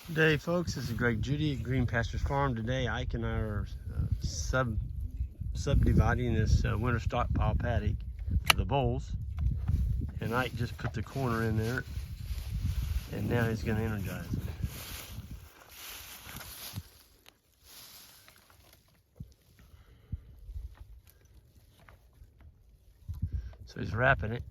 Good day, folks. This is Greg Judy at Green Pastures Farm. Today, Ike and I are subdividing this winter stockpile paddock for the bulls. And Ike just put the corner in there, and now he's going to energize it. So he's wrapping it,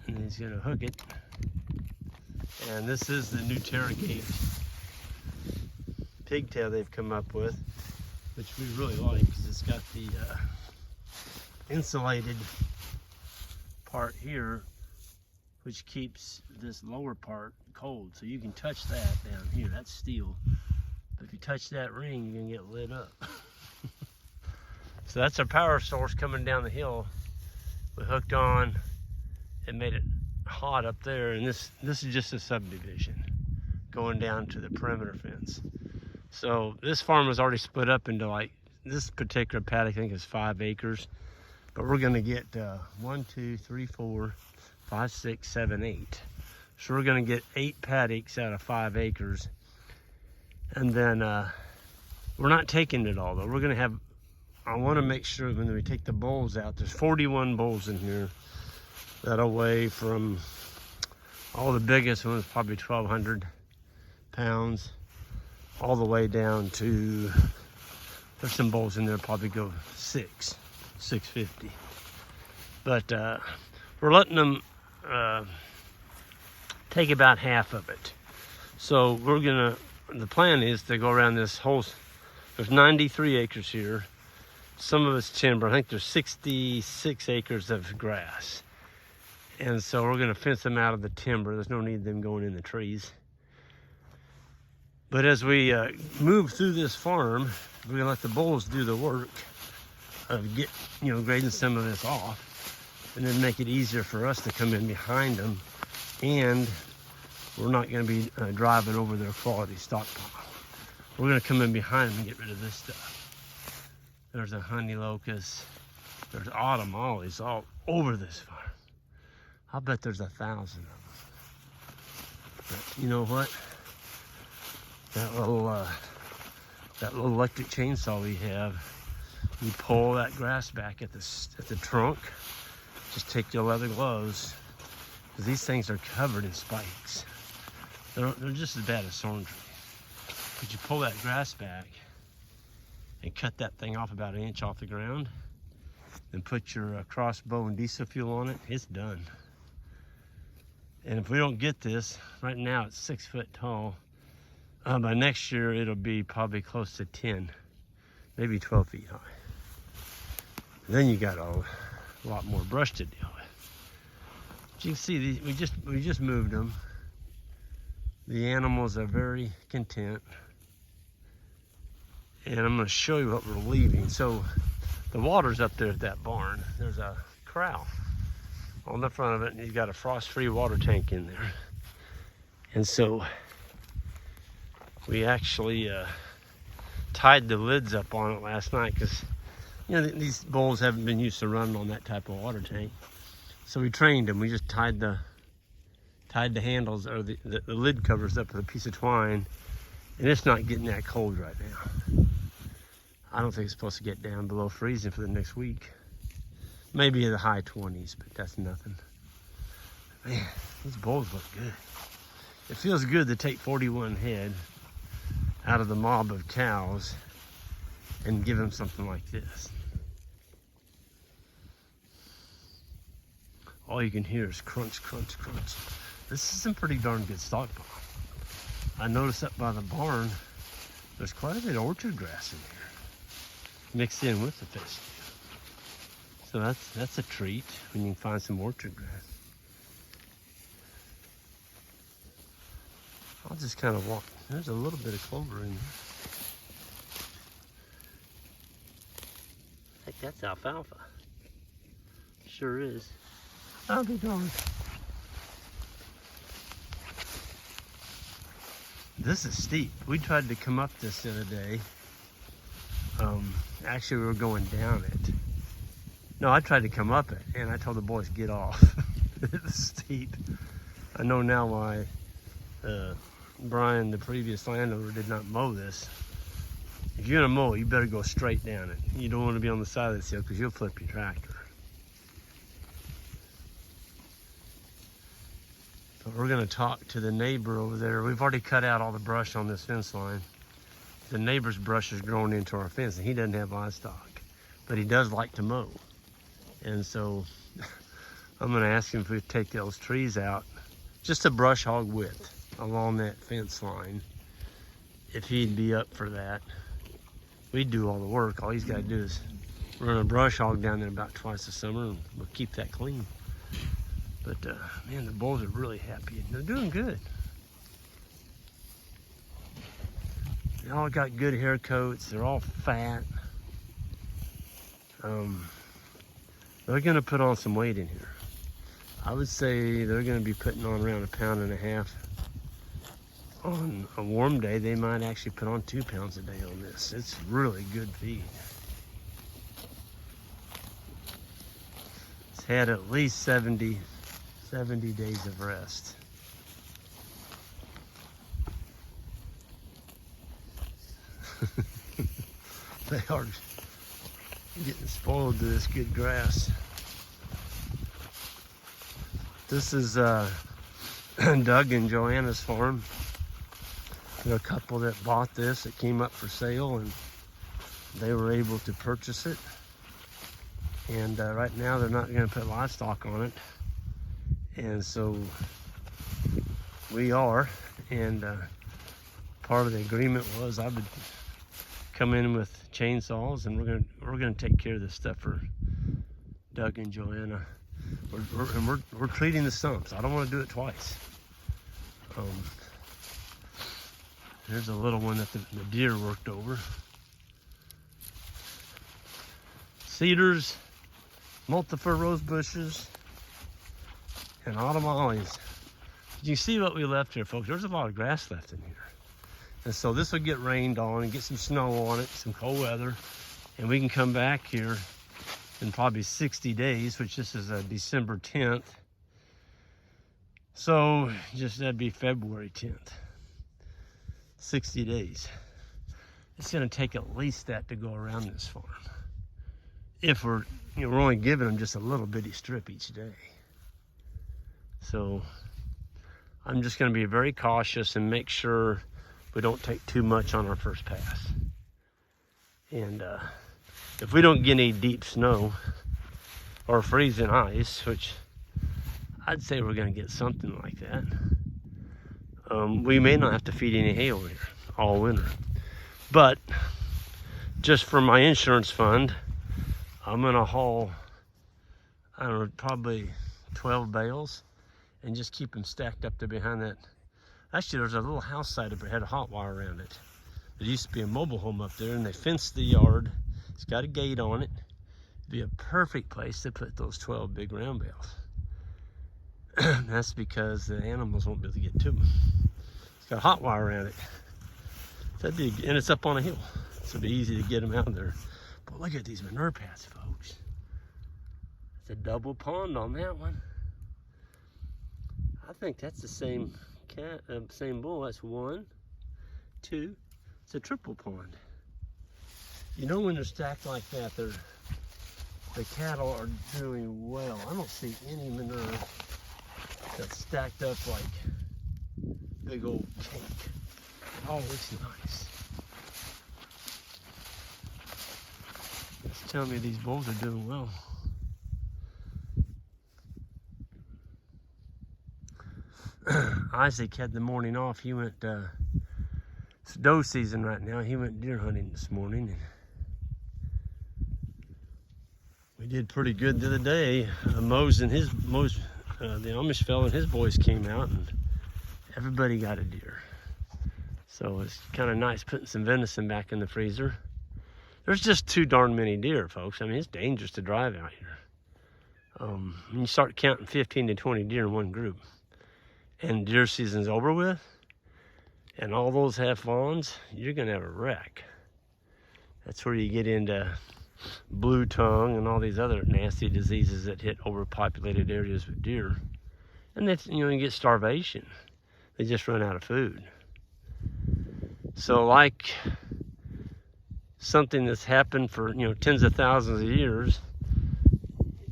and he's going to hook it. And this is the new Terragate pigtail they've come up with, which we really like because it's got the insulated part here, which keeps this lower part cold. So you can touch that down here, that's steel. But if you touch that ring, you're gonna get lit up. So that's our power source coming down the hill. We hooked on and made it hot up there, and this is just a subdivision going down to the perimeter fence. So this farm was already split up into, like, this particular paddock I think is 5 acres, but we're gonna get 1, 2, 3, 4, 5, 6, 7, 8. So we're gonna get 8 paddocks out of 5 acres, and then we're not taking it all though. We're gonna have, I want to make sure when we take the bulls out, there's 41 bulls in here that'll weigh from, all the biggest ones probably 1,200 pounds, all the way down to, there's some bulls in there probably go 650. But we're letting them take about half of it. So we're gonna, the plan is to go around this whole, there's 93 acres here. Some of it's timber. I think there's 66 acres of grass. And so we're gonna fence them out of the timber. There's no need of them going in the trees. But as we move through this farm, we're gonna let the bulls do the work of grading some of this off, and then make it easier for us to come in behind them. And we're not gonna be driving over their quality stockpile. We're gonna come in behind them and get rid of this stuff. There's a honey locust. There's autumn olives all over this farm. I bet there's 1,000 of them. But you know what? That little electric chainsaw we have, you pull that grass back at the trunk. Just take your leather gloves, because these things are covered in spikes. They're just as bad as thorn trees. But you pull that grass back and cut that thing off about 1 inch off the ground, and put your crossbow and diesel fuel on it. It's done. And if we don't get this, right now it's 6 foot tall. By next year, it'll be probably close to 10, maybe 12 feet high. Then you got a lot more brush to deal with. But you can see, we just moved them. The animals are very content. And I'm gonna show you what we're leaving. So the water's up there at that barn. There's a corral on the front of it, and you've got a frost-free water tank in there. And so we actually tied the lids up on it last night, because these bulls haven't been used to running on that type of water tank. So we trained them. We just tied the handles, or the lid covers up with a piece of twine, and it's not getting that cold right now. I don't think it's supposed to get down below freezing for the next week. Maybe in the high 20s, but that's nothing. Man, these bulls look good. It feels good to take 41 head out of the mob of cows and give them something like this. All you can hear is crunch, crunch, crunch. This is some pretty darn good stockpile. I noticed up by the barn, there's quite a bit of orchard grass in here, mixed in with the fish. So that's a treat when you can find some orchard grass. I'll just kind of walk. There's a little bit of clover in there. I think that's alfalfa. Sure is. I'll be darned. This is steep. We tried to come up this the other day. Actually, we were going down it. No, I tried to come up it, and I told the boys, get off. It was steep. I know now why Brian, the previous landowner, did not mow this. If you're gonna mow it, you better go straight down it. You don't want to be on the side of this hill because you'll flip your tractor. But we're gonna talk to the neighbor over there. We've already cut out all the brush on this fence line. The neighbor's brush is growing into our fence, and he doesn't have livestock, but he does like to mow. And so I'm gonna ask him if we take those trees out, just a brush hog width along that fence line, if he'd be up for that. We'd do all the work. All he's gotta do is run a brush hog down there about twice a summer, and we'll keep that clean. But man, the bulls are really happy. They're doing good. They all got good hair coats. They're all fat. They're gonna put on some weight in here. I would say they're gonna be putting on around 1.5 pounds. On a warm day, they might actually put on 2 pounds a day on this. It's really good feed. It's had at least 70 days of rest. They are getting spoiled to this good grass. This is Doug and Joanna's farm. There are a couple that bought this that came up for sale, and they were able to purchase it. And right now they're not going to put livestock on it, and so we are. And part of the agreement was I would come in with chainsaws, and we're gonna take care of this stuff for Doug and Joanna. We're treating the stumps. I don't want to do it twice. Here's a little one that the deer worked over. Cedars, multifir rose bushes, and autumn olives. You see what we left here, folks? There's a lot of grass left in here. And so this will get rained on and get some snow on it, some cold weather, and we can come back here in probably 60 days, which this is December 10th. So just that'd be February 10th. 60 days. It's gonna take at least that to go around this farm. If we're only giving them just a little bitty strip each day. So I'm just gonna be very cautious and make sure we don't take too much on our first pass. And if we don't get any deep snow or freezing ice, which I'd say we're gonna get something like that, we may not have to feed any hay over here all winter. But just for my insurance fund, I'm gonna haul, I don't know, probably 12 bales and just keep them stacked up there behind that. Actually, there's a little house site up there, had a hot wire around it. There used to be a mobile home up there, and they fenced the yard. It's got a gate on it. It'd be a perfect place to put those 12 big round bales. That's because the animals won't be able to get to them. It's got a hot wire around it. That'd be, and it's up on a hill, so it'd be easy to get them out there. But look at these manure pads, folks. It's a double pond on that one. I think that's the same same bull. That's 1, 2. It's a triple pond. You know, when they're stacked like that, the cattle are doing well. I don't see any manure that's stacked up like big old cake. It all looks nice. It's telling me these bulls are doing well. Isaac had the morning off. He went, it's doe season right now. He went deer hunting this morning. And we did pretty good the other day. The Amish fella and his boys came out, and everybody got a deer. So it's kind of nice putting some venison back in the freezer. There's just too darn many deer, folks. I mean, it's dangerous to drive out here. When you start counting 15 to 20 deer in one group, and deer season's over with, and all those have fawns, you're gonna have a wreck. That's where you get into blue tongue and all these other nasty diseases that hit overpopulated areas with deer. And that's, you get starvation. They just run out of food. So like something that's happened for, you know, tens of thousands of years,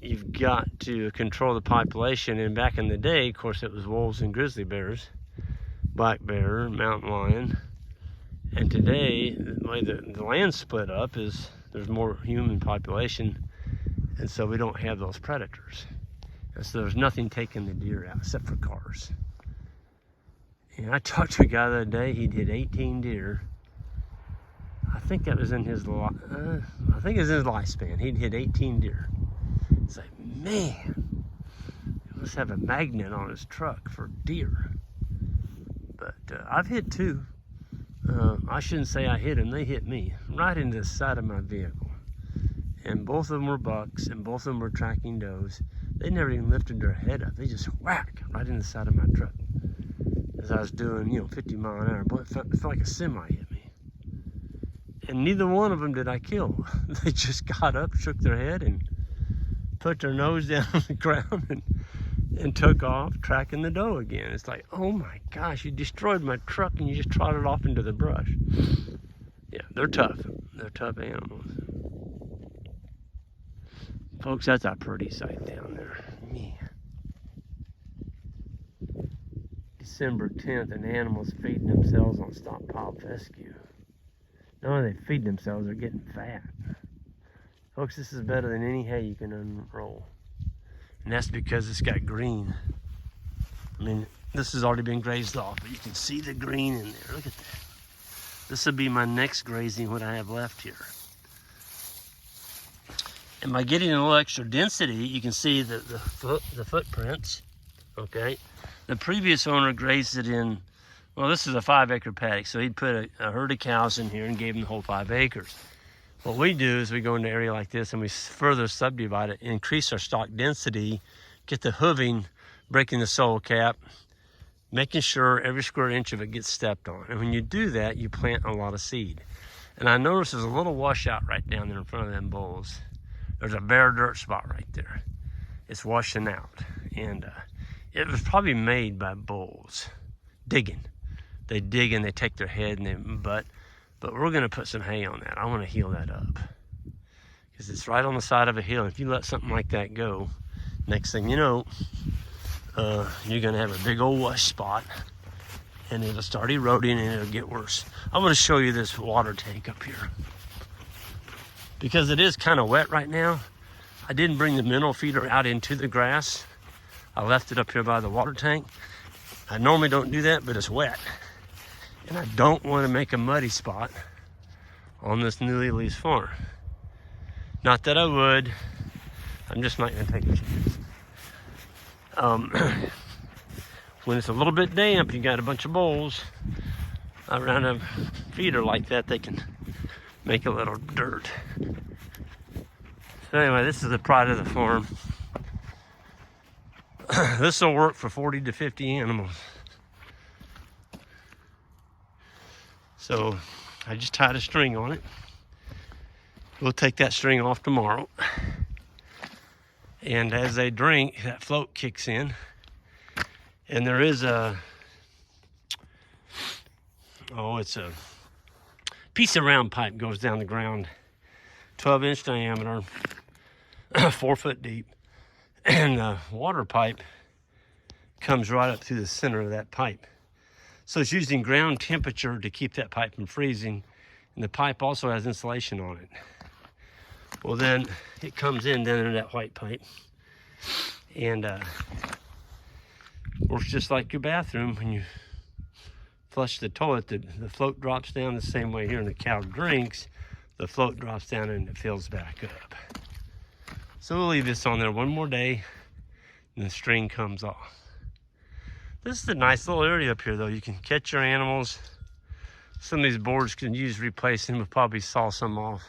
you've got to control the population. And back in the day, of course, it was wolves and grizzly bears, black bear, mountain lion. And today, the way the land's split up is there's more human population, and so we don't have those predators. And so there's nothing taking the deer out except for cars. And I talked to a guy the other day, he'd hit 18 deer. I think that was in his lifespan. He'd hit 18 deer. It's like, man, he must have a magnet on his truck for deer. But I've hit 2. I shouldn't say I hit them, they hit me right into the side of my vehicle. And both of them were bucks, and both of them were tracking does. They never even lifted their head up. They just whack right in the side of my truck. As I was doing, you know, 50 mile an hour, but it felt like a semi hit me. And neither one of them did I kill. They just got up, shook their head, and put their nose down on the ground and took off, tracking the doe again. It's like, oh my gosh, you destroyed my truck and you just trotted off into the brush. Yeah, they're tough. They're tough animals. Folks, that's a pretty sight down there. Man. December 10th, and animals feeding themselves on stockpile fescue. Not only they feed themselves, they're getting fat. Folks, this is better than any hay you can unroll. And that's because it's got green. I mean, this has already been grazed off, but you can see the green in there. Look at that. This will be my next grazing, what I have left here. And by getting a little extra density, you can see the footprints, okay? The previous owner grazed it in, well, this is a 5-acre paddock, so he'd put a herd of cows in here and gave them the whole 5 acres. What we do is we go into an area like this and we further subdivide it, increase our stock density, get the hooving, breaking the soil cap, making sure every square inch of it gets stepped on. And when you do that, you plant a lot of seed. And I noticed there's a little washout right down there in front of them bulls. There's a bare dirt spot right there. It's washing out. And it was probably made by bulls digging. They dig and they take their head and they butt. But we're gonna put some hay on that. I wanna heal that up. Because it's right on the side of a hill. If you let something like that go, next thing you know, you're gonna have a big old wash spot and it'll start eroding and it'll get worse. I'm gonna show you this water tank up here. Because it is kind of wet right now, I didn't bring the mineral feeder out into the grass. I left it up here by the water tank. I normally don't do that, but it's wet. And I don't want to make a muddy spot on this newly leased farm. Not that I would, I'm just not gonna take a chance. When it's a little bit damp, you got a bunch of bulls around a feeder like that, they can make a little dirt. So anyway, this is the pride of the farm. This will work for 40 to 50 animals. So I just tied a string on it. We'll take that string off tomorrow. And as they drink, that float kicks in. And there is it's a piece of round pipe goes down the ground, 12-inch diameter, 4 foot deep. And the water pipe comes right up through the center of that pipe. So it's using ground temperature to keep that pipe from freezing. And the pipe also has insulation on it. Well, then it comes in then into that white pipe. And works just like your bathroom. When you flush the toilet, the float drops down the same way here. And the cow drinks, the float drops down and it fills back up. So we'll leave this on there one more day and the string comes off. This is a nice little area up here though. You can catch your animals. Some of these boards can use replacing. We'll probably saw some off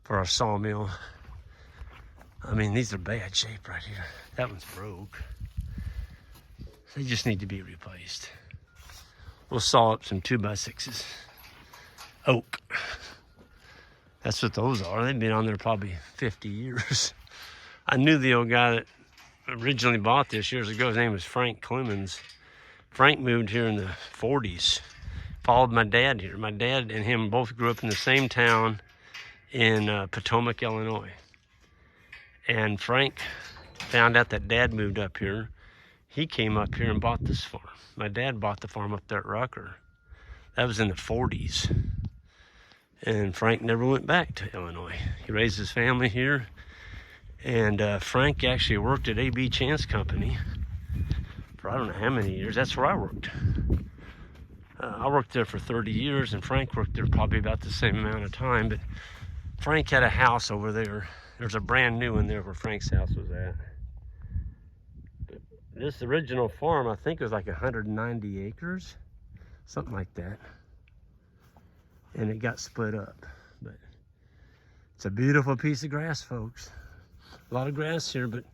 for our sawmill. I mean, these are bad shape right here. That one's broke. They just need to be replaced. We'll saw up some 2x6s. Oak. That's what those are. They've been on there probably 50 years. I knew the old guy that originally bought this years ago. His name was Frank Clemens. Frank moved here in the 40s followed my dad here. My dad and him both grew up in the same town in Potomac, Illinois. And Frank found out that Dad moved up here. He came up here and bought this farm. My dad bought the farm up there at Rucker. That was in the 40s. And Frank never went back to Illinois. He raised his family here. And Frank actually worked at A.B. Chance Company for I don't know how many years. That's where I worked. I worked there for 30 years, and Frank worked there probably about the same amount of time. But Frank had a house over there. There's a brand new one there where Frank's house was at. But this original farm, I think, was like 190 acres, something like that. And it got split up. But it's a beautiful piece of grass, folks. A lot of grass here, but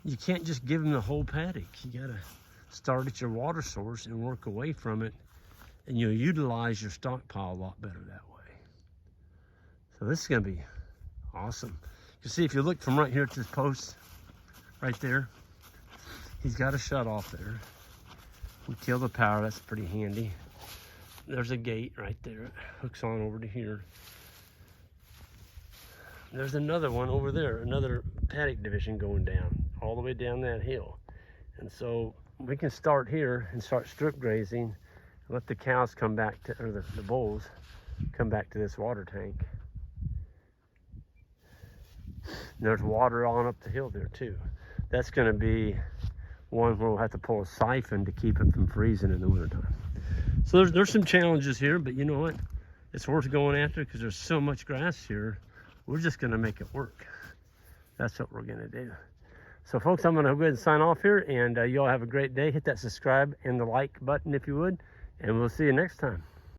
you can't just give them the whole paddock. You gotta start at your water source and work away from it, and you'll utilize your stockpile a lot better that way. So this is gonna be awesome. You see, if you look from right here to this post, right there, he's got a shut off there. We kill the power, that's pretty handy. There's a gate right there, it hooks on over to here. There's another one over there, another paddock division going down, all the way down that hill. And so we can start here and start strip grazing and let the cows come back to, or the bulls come back to this water tank. And there's water on up the hill there too. That's gonna be one where we'll have to pull a siphon to keep it from freezing in the wintertime. So there's some challenges here, but you know what? It's worth going after because there's so much grass here. We're just gonna make it work. That's what we're gonna do. So folks, I'm gonna go ahead and sign off here, and you all have a great day. Hit that subscribe and the like button if you would, and we'll see you next time.